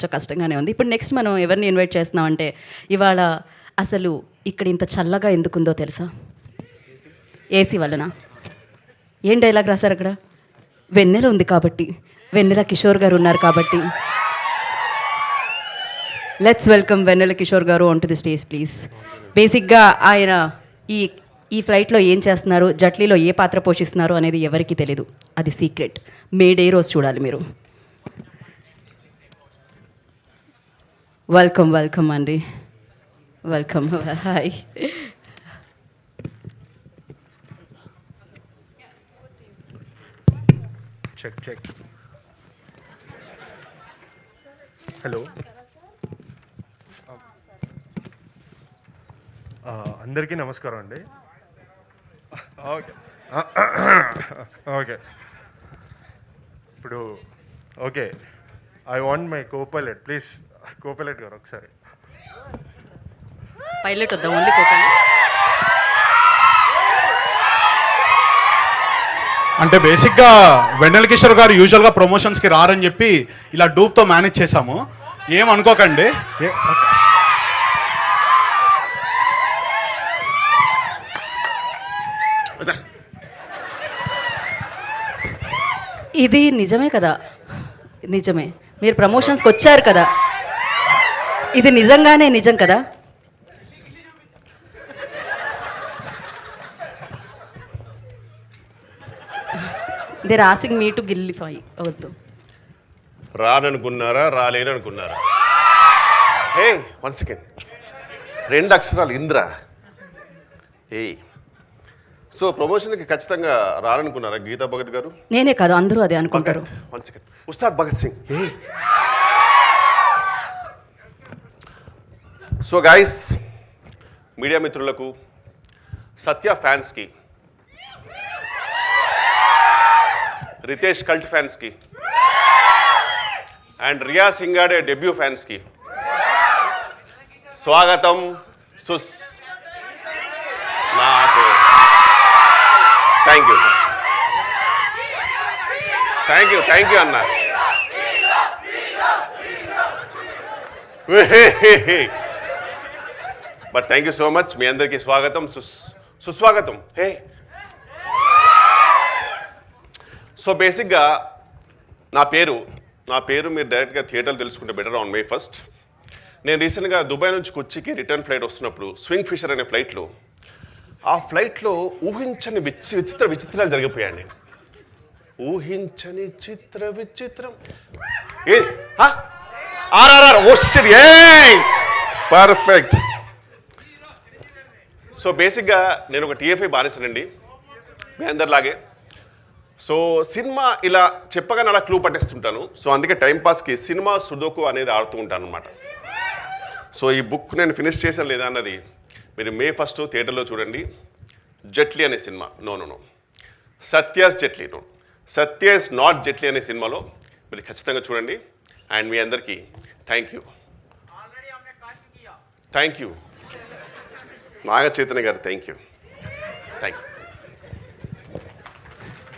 కొంచెం కష్టంగానే ఉంది. ఇప్పుడు నెక్స్ట్ మనం ఎవరిని ఇన్వైట్ చేస్తున్నాం అంటే, ఇవాళ అసలు ఇక్కడ ఇంత చల్లగా ఎందుకుందో తెలుసా? ఏసీ వలన. ఏం డైలాగ్ రాశారు అక్కడ? వెన్నెల ఉంది కాబట్టి, వెన్నెల కిషోర్ గారు ఉన్నారు కాబట్టి. లెట్స్ వెల్కమ్ వెన్నెల కిషోర్ గారు on to the stage please. బేసిక్గా ఆయన ఈ ఫ్లైట్లో ఏం చేస్తున్నారు, జట్లీలో ఏ పాత్ర పోషిస్తున్నారు అనేది ఎవరికీ తెలీదు, అది సీక్రెట్. మే డే రోజు చూడాలి మీరు. వెల్కమ్ అండి, వెల్కమ్. హాయ్. చెక్. హలో, అందరికీ నమస్కారం అండి. ఓకే ఇప్పుడు okay, I want my Copilot please. Copilot గారు ఒకసారి. పైలట్ వద్దా, ఓన్లీ కోపైలట్? అంటే బేసిక్గా వెన్నెల కిషోర్ గారు యూజువల్గా ప్రమోషన్స్కి రారని చెప్పి ఇలా డూప్తో మేనేజ్ చేశాము, ఏమనుకోకండి. ఇది నిజమే కదా? నిజమే, మీరు ప్రమోషన్స్కి వచ్చారు కదా, ఇది నిజంగానే నిజం కదా? దేర్ ఆసింగ్ మీ టు గిల్లిఫై. వద్దు. రాననుకున్నారా, రాలేననుకున్నారా? హే, 1 సెకండ్. 2 అక్షరాలు ఇంద్ర. సో ప్రమోషన్కి ఖచ్చితంగా రాననుకున్నారా గీతా భగత్ గారు? నేనే కాదు, అందరూ అదే అనుకుంటారు. 1 second. Ustad Bhagat Singh. So guys, media మిత్రులకు, సత్య ఫ్యాన్స్కి, రితేష్ కల్ట్ ఫ్యాన్స్కి అండ్ రియా సింగాడే డెబ్యూ ఫ్యాన్స్కి స్వాగతం. నాకు థ్యాంక్ యూ అన్న. But thank you so much. మీ అందరికీ స్వాగతం, సుస్వాగతం. హే, సో బేసిక్గా నా పేరు మీరు డైరెక్ట్గా థియేటర్లు తెలుసుకుంటే బెటర్. ఆన్ May 1st నేను రీసెంట్గా దుబాయ్ నుంచి కొచ్చికి రిటర్న్ ఫ్లైట్ వస్తున్నప్పుడు స్వింగ్ ఫిషర్ అనే ఫ్లైట్లో, ఆ ఫ్లైట్లో ఊహించని విచిత్రాలు జరిగిపోయాయండి. ఊహించని విచిత్రం RRR. పర్ఫెక్ట్. సో బేసిక్గా నేను ఒక TFI బానిసనండి, మీ అందరిలాగే. సో సినిమా ఇలా చెప్పగానే అలా క్లూ పట్టేస్తుంటాను. సో అందుకే టైంపాస్కి సినిమా సుడోకు అనేది ఆడుతూ ఉంటాను అనమాట. సో ఈ బుక్ నేను ఫినిష్ చేశాను లేదా అన్నది మీరు May 1st థియేటర్లో చూడండి. జట్లీ అనే సినిమా, నో సత్యాస్ జట్లీ, సత్యాస్ నాట్ జట్లీ అనే సినిమాలో మీరు ఖచ్చితంగా చూడండి. అండ్ మీ అందరికీ థ్యాంక్ యూ. నాగ చైతన్య గారు థ్యాంక్ యూ.